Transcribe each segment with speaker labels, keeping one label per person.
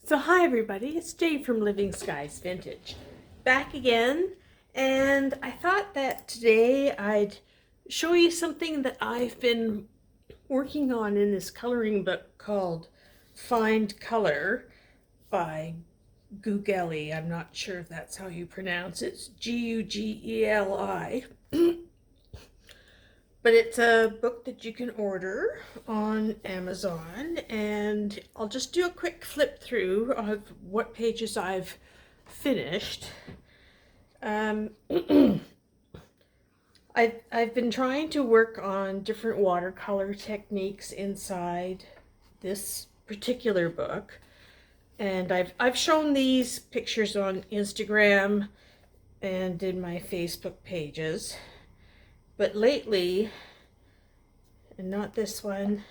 Speaker 1: So hi everybody, it's Jade from Living Skies Vintage. Back again, and I thought that today I'd show you something that I've been working on in this coloring book called Find Color by Gugeli. I'm not sure if that's how you pronounce it. It's Gugeli. But it's a book that you can order on Amazon, and I'll just do a quick flip through of what pages I've finished. I've been trying to work on different watercolor techniques inside this particular book, and I've shown these pictures on Instagram and in my Facebook pages. But lately, and not this one,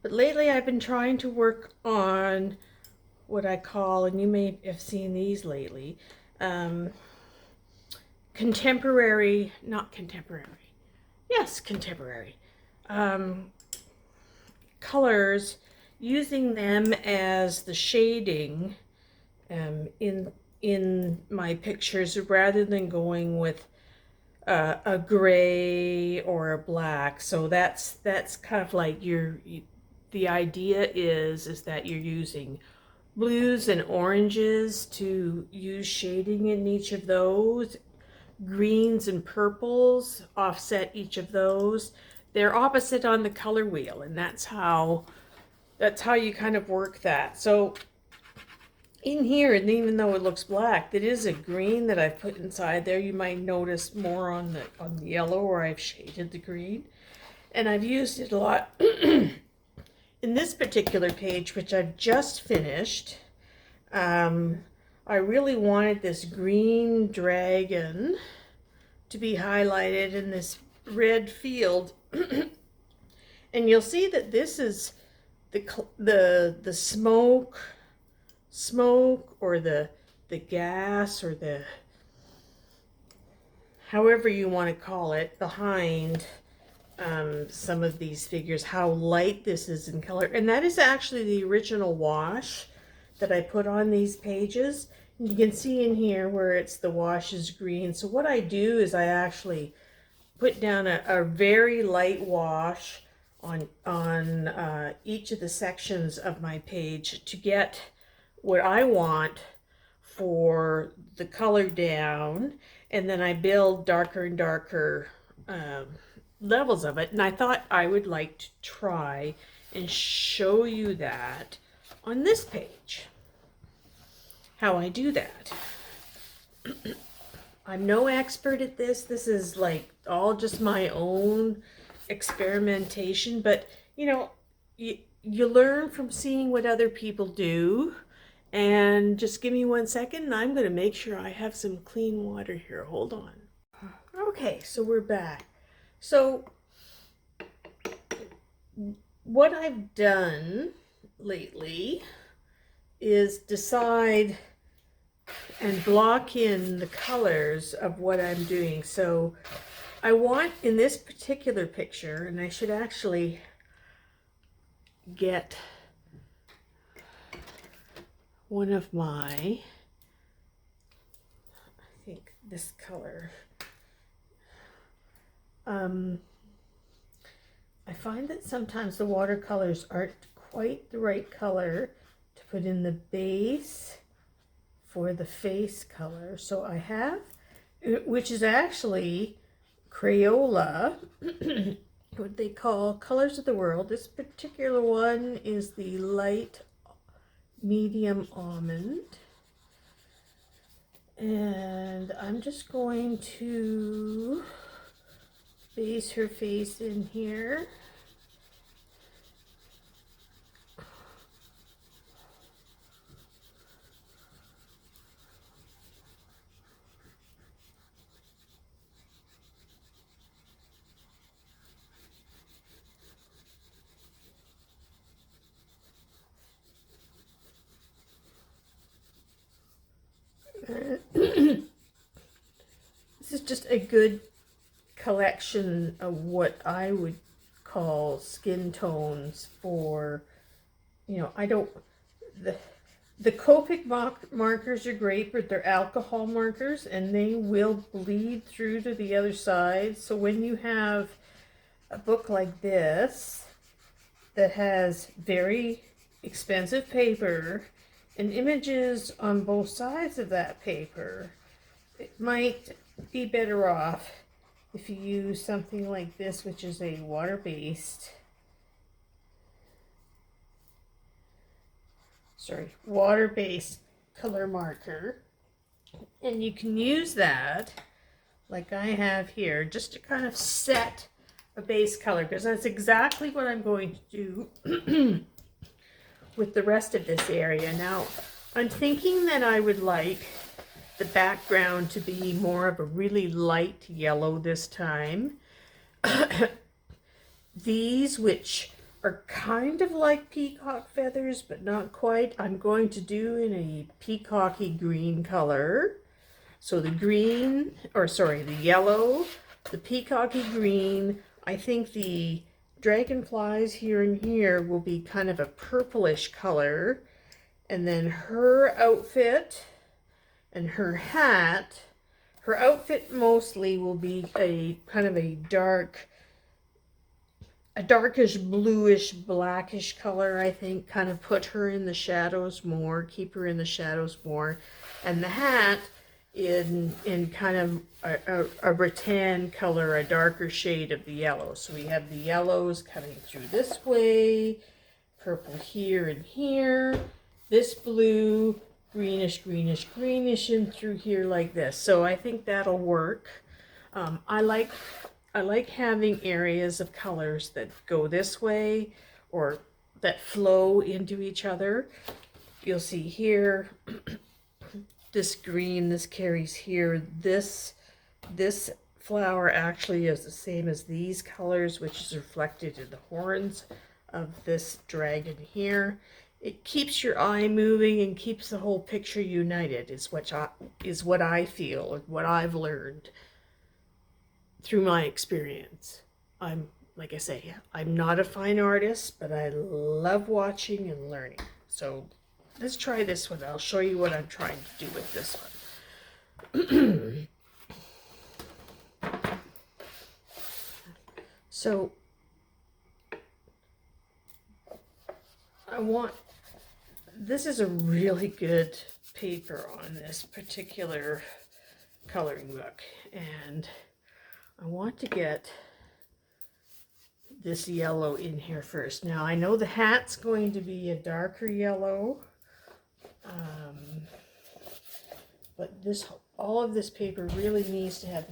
Speaker 1: but lately I've been trying to work on what I call, and you may have seen these lately, contemporary, not contemporary, yes, contemporary, colors, using them as the shading in my pictures rather than going with a gray or a black. So that's kind of like the idea is that you're using blues and oranges to use shading in each of those. Greens and purples offset each of those. They're opposite on the color wheel, and that's how you kind of work that. So in here, and even though it looks black, it is a green that I've put inside there. You might notice more on the yellow where I've shaded the green. And I've used it a lot in this particular page, which I've just finished. I really wanted this green dragon to be highlighted in this red field. And you'll see that this is the smoke or the gas or the however you want to call it behind some of these figures, how light this is in color. And that is actually the original wash that I put on these pages. And you can see in here where it's the wash is green. So what I do is I actually put down a very light wash on each of the sections of my page to get what I want for the color down, and then I build darker and darker levels of it. And I thought I would like to try and show you that on this page, how I do that. I'm no expert at this. This is like all just my own experimentation, but you know, you learn from seeing what other people do. And just give me 1 second and I'm going to make sure I have some clean water here. Hold on. Okay, so we're back. So what I've done lately is decide and block in the colors of what I'm doing. So I want in this particular picture, and I should actually get one of my, I think this color. I find that sometimes the watercolors aren't quite the right color to put in the base for the face color. So I have, which is actually Crayola, what they call Colors of the World. This particular one is the light medium almond, and I'm just going to base her face in here. This is just a good collection of what I would call skin tones for, you know, I don't, The Copic markers are great, but they're alcohol markers and they will bleed through to the other side. So when you have a book like this that has very expensive paper and images on both sides of that paper, it might be better off if you use something like this, which is a water-based color marker, and you can use that like I have here just to kind of set a base color, because that's exactly what I'm going to do with the rest of this area. Now I'm thinking that I would like the background to be more of a really light yellow this time. These, which are kind of like peacock feathers, but not quite, I'm going to do in a peacocky green color. So the green, or sorry, the yellow, the peacocky green. I think the dragonflies here and here will be kind of a purplish color. And then her outfit and her hat, her outfit mostly will be a kind of a darkish bluish blackish color. I think kind of put her in the shadows more, keep her in the shadows more. And the hat in kind of a rattan color, a darker shade of the yellow. So we have the yellows coming through this way, purple here and here, this blue, greenish, greenish, greenish, and through here like this. So I think that'll work. I like having areas of colors that go this way or that flow into each other. You'll see here, this green, this carries here. This flower actually is the same as these colors, which is reflected in the horns of this dragon here. It keeps your eye moving and keeps the whole picture united, is what I feel and what I've learned through my experience. Like I say, I'm not a fine artist, but I love watching and learning. So let's try this one. I'll show you what I'm trying to do with this one. So this is a really good paper on this particular coloring book, and I want to get this yellow in here first. Now I know the hat's going to be a darker yellow, but all of this paper really needs to have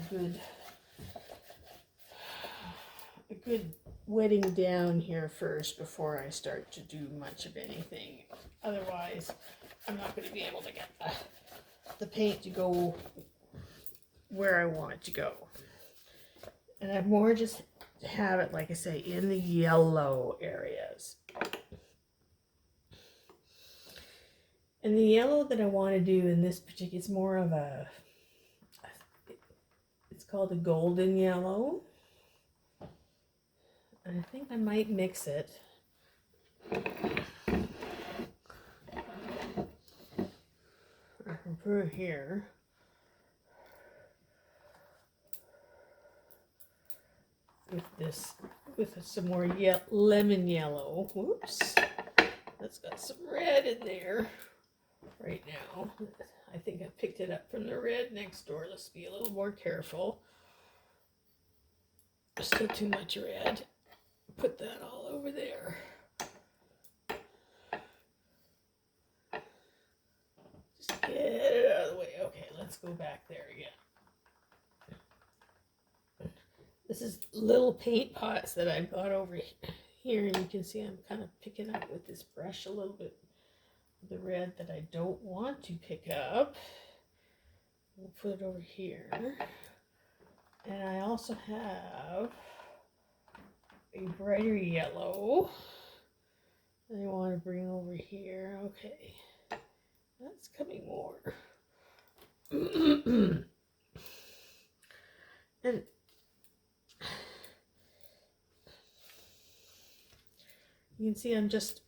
Speaker 1: a good wetting down here first before I start to do much of anything. Otherwise, I'm not going to be able to get the paint to go where I want it to go. And I more just have it, like I say, in the yellow areas. And the yellow that I want to do in this particular, it's more of it's called a golden yellow. And I think I might mix it. I can put it here. With some more lemon yellow. Whoops. That's got some red in there right now. I think I picked it up from the red next door. Let's be a little more careful. Still too much red. Put that all over there. Just get it out of the way. Okay, let's go back there again. This is little paint pots that I've got over here, and you can see I'm kind of picking up with this brush a little bit of the red that I don't want to pick up. We'll put it over here. And I also have a brighter yellow that I want to bring over here. Okay, that's coming more. And you can see I'm just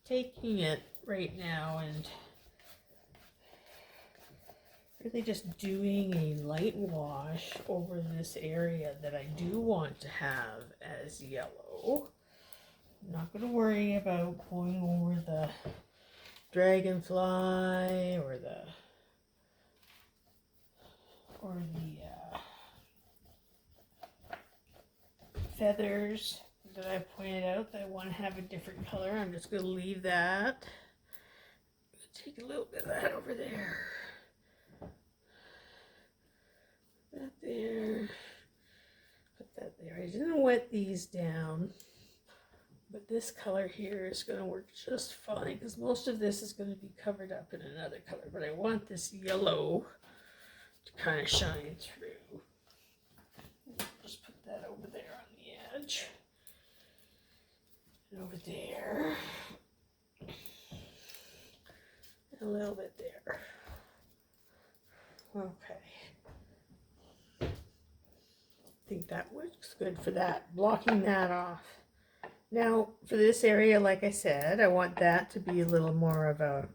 Speaker 1: taking it right now and really just doing a light wash over this area that I do want to have as yellow. I'm not going to worry about going over the dragonfly or the feathers that I pointed out that I want to have a different color. I'm just going to leave that. Take a little bit of that over there. That there. Put that there. I didn't wet these down, but this color here is going to work just fine because most of this is going to be covered up in another color, but I want this yellow to kind of shine through. Just put that over there on the edge. And over there. And a little bit there. Okay. I think that works good for that. Blocking that off. Now, for this area, like I said, I want that to be a little more of a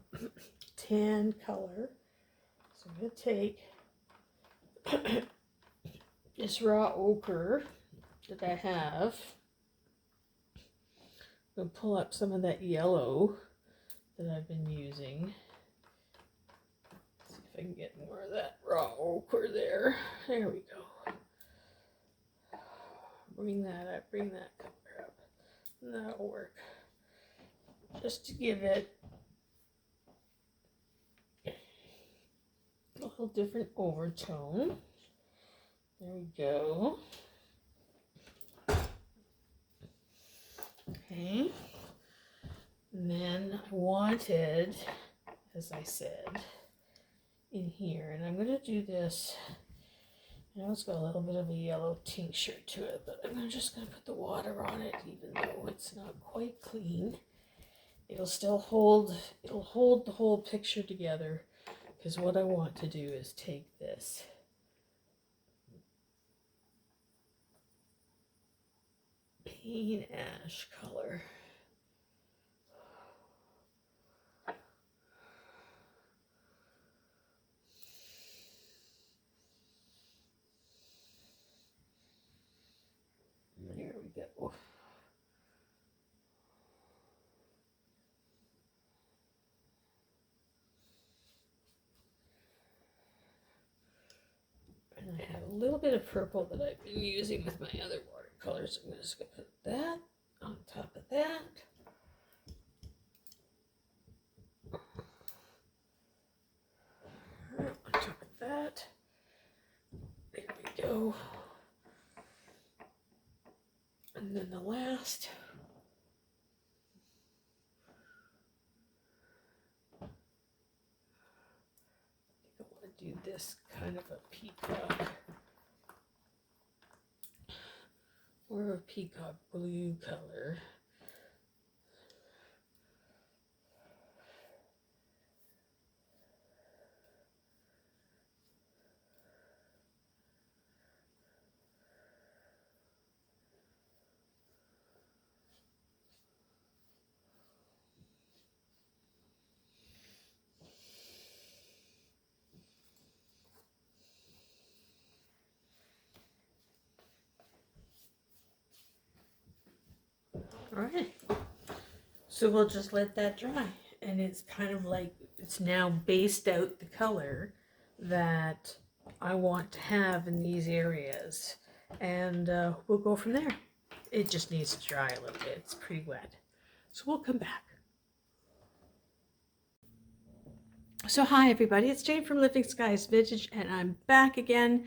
Speaker 1: tan color. So I'm going to take this raw ochre that I have. I'm going to pull up some of that yellow that I've been using. See if I can get more of that raw ochre there. There we go. Bring that up, bring that color up. And that'll work. Just to give it a little different overtone. There we go. Okay. And then I wanted, as I said, in here, and I'm going to do this. I know it's got a little bit of a yellow tincture to it, but I'm just going to put the water on it, even though it's not quite clean. It'll still hold, it'll hold the whole picture together, because what I want to do is take this paint ash color. There we go. And I have a little bit of purple that I've been using with my other watercolors. I'm just going to put that on top of that. On top of that. There we go. And then the last. I want to do this kind of a peacock. Or a peacock blue color. All right, so we'll just let that dry, and it's kind of like it's now based out the color that I want to have in these areas, and we'll go from there. It just needs to dry a little bit. It's pretty wet, so we'll come back. So hi everybody, it's Jane from Living Skies Vintage, and I'm back again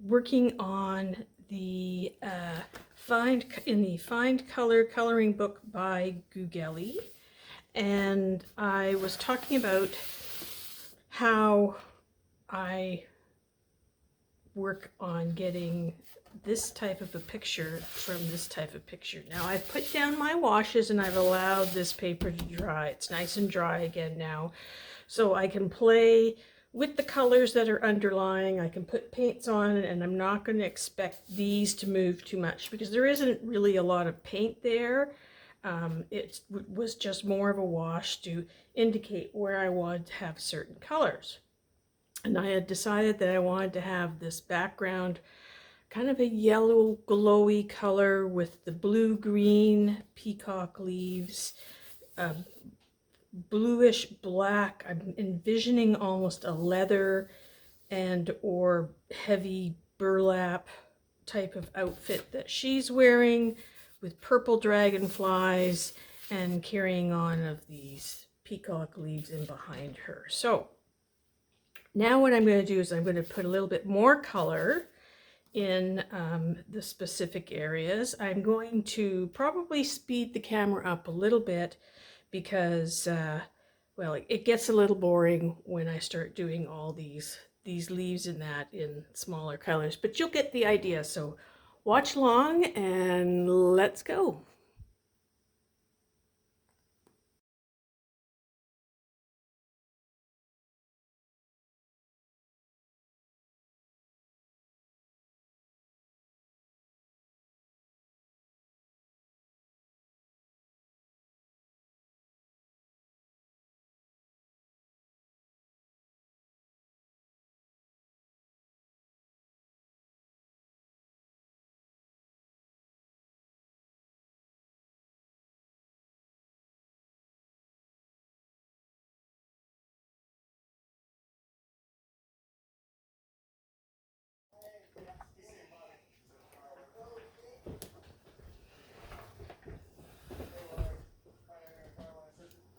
Speaker 1: working on the Find Color coloring book by Gugeli, and I was talking about how I work on getting this type of a picture from this type of picture. Now I've put down my washes and I've allowed this paper to dry. It's nice and dry again now, so I can play with the colors that are underlying. I can put paints on, and I'm not going to expect these to move too much because there isn't really a lot of paint there. It was just more of a wash to indicate where I wanted to have certain colors. And I had decided that I wanted to have this background, kind of a yellow glowy color with the blue-green peacock leaves, bluish black. I'm envisioning almost a leather and or heavy burlap type of outfit that she's wearing, with purple dragonflies and carrying on of these peacock leaves in behind her. So now what I'm going to do is I'm going to put a little bit more color in the specific areas. I'm going to probably speed the camera up a little bit because, well, it gets a little boring when I start doing all these leaves in smaller colors, but you'll get the idea. So watch long and let's go.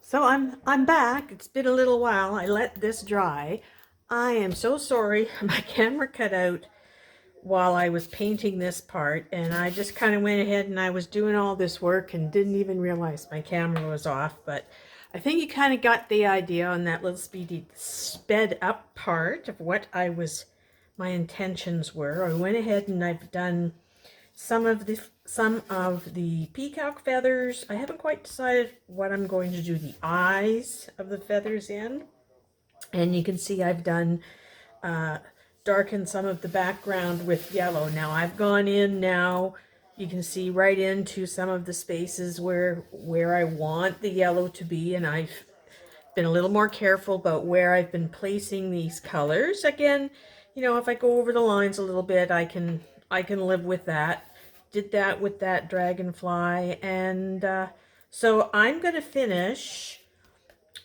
Speaker 1: So I'm back. It's been a little while. I let this dry. I am so sorry. My camera cut out while I was painting this part, and I just kind of went ahead and I was doing all this work and didn't even realize my camera was off. But I think you kind of got the idea on that little sped up part of what my intentions were. I went ahead and I've done some of the peacock feathers. I haven't quite decided what I'm going to do the eyes of the feathers in. And you can see I've done darkened some of the background with yellow. Now I've gone in now, you can see right into some of the spaces where I want the yellow to be, and I've been a little more careful about where I've been placing these colors. Again, you know, if I go over the lines a little bit, I can live with that. Did that with that dragonfly, and so I'm going to finish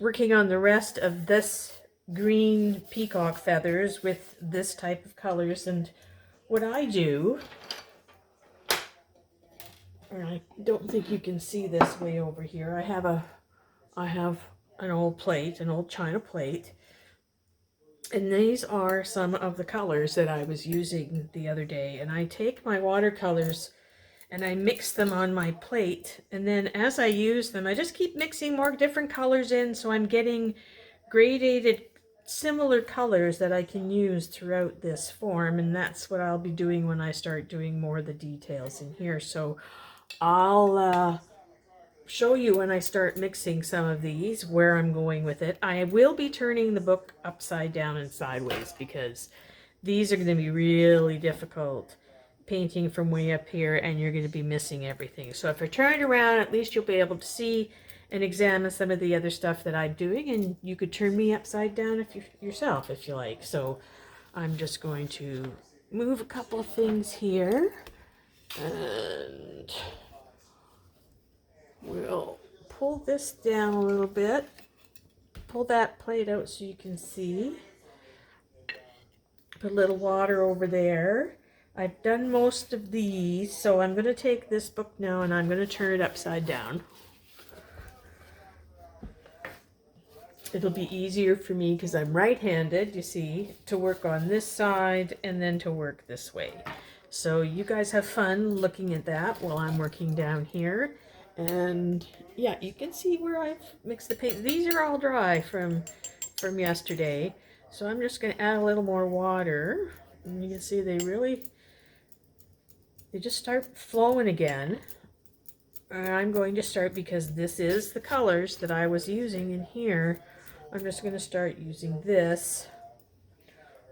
Speaker 1: working on the rest of this green peacock feathers with this type of colors. And what I do, and I don't think you can see this way over here, I have an old plate, an old china plate, and these are some of the colors that I was using the other day. And I take my watercolors and I mix them on my plate, and then as I use them, I just keep mixing more different colors in, so I'm getting gradated similar colors that I can use throughout this form. And that's what I'll be doing when I start doing more of the details in here. So I'll show you when I start mixing some of these where I'm going with it. I will be turning the book upside down and sideways because these are going to be really difficult painting from way up here, and you're going to be missing everything. So if I turn it around, at least you'll be able to see and examine some of the other stuff that I'm doing, and you could turn me upside down if you yourself if you like. So I'm just going to move a couple of things here, and we'll pull this down a little bit. Pull that plate out so you can see. Put a little water over there. I've done most of these, so I'm going to take this book now and I'm going to turn it upside down. It'll be easier for me because I'm right-handed, you see, to work on this side and then to work this way. So you guys have fun looking at that while I'm working down here. And yeah, you can see where I've mixed the paint. These are all dry from yesterday. So I'm just going to add a little more water. And you can see they just start flowing again. And I'm going to start, because this is the colors that I was using in here, I'm just going to start using this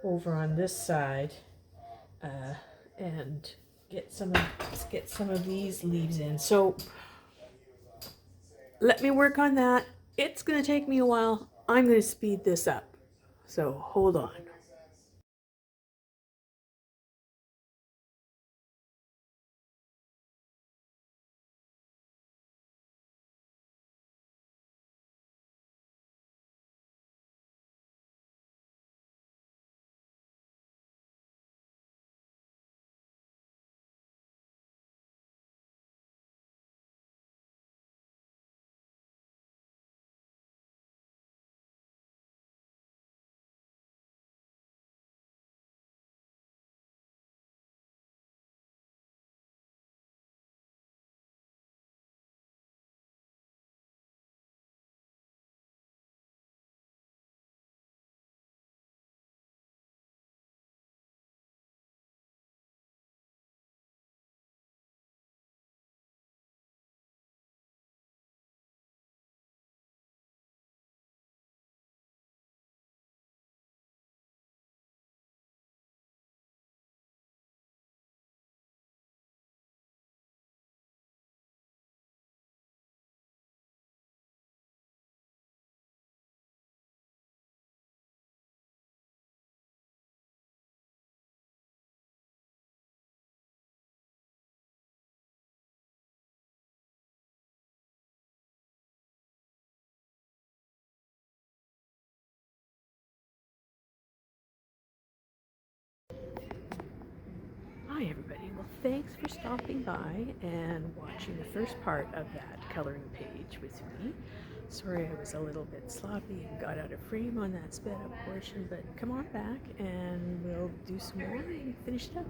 Speaker 1: over on this side and get some of these leaves in. So let me work on that. It's going to take me a while. I'm going to speed this up. So hold on. Hi everybody, well thanks for stopping by and watching the first part of that coloring page with me. Sorry I was a little bit sloppy and got out of frame on that sped up portion, but come on back and we'll do some more and finish it up.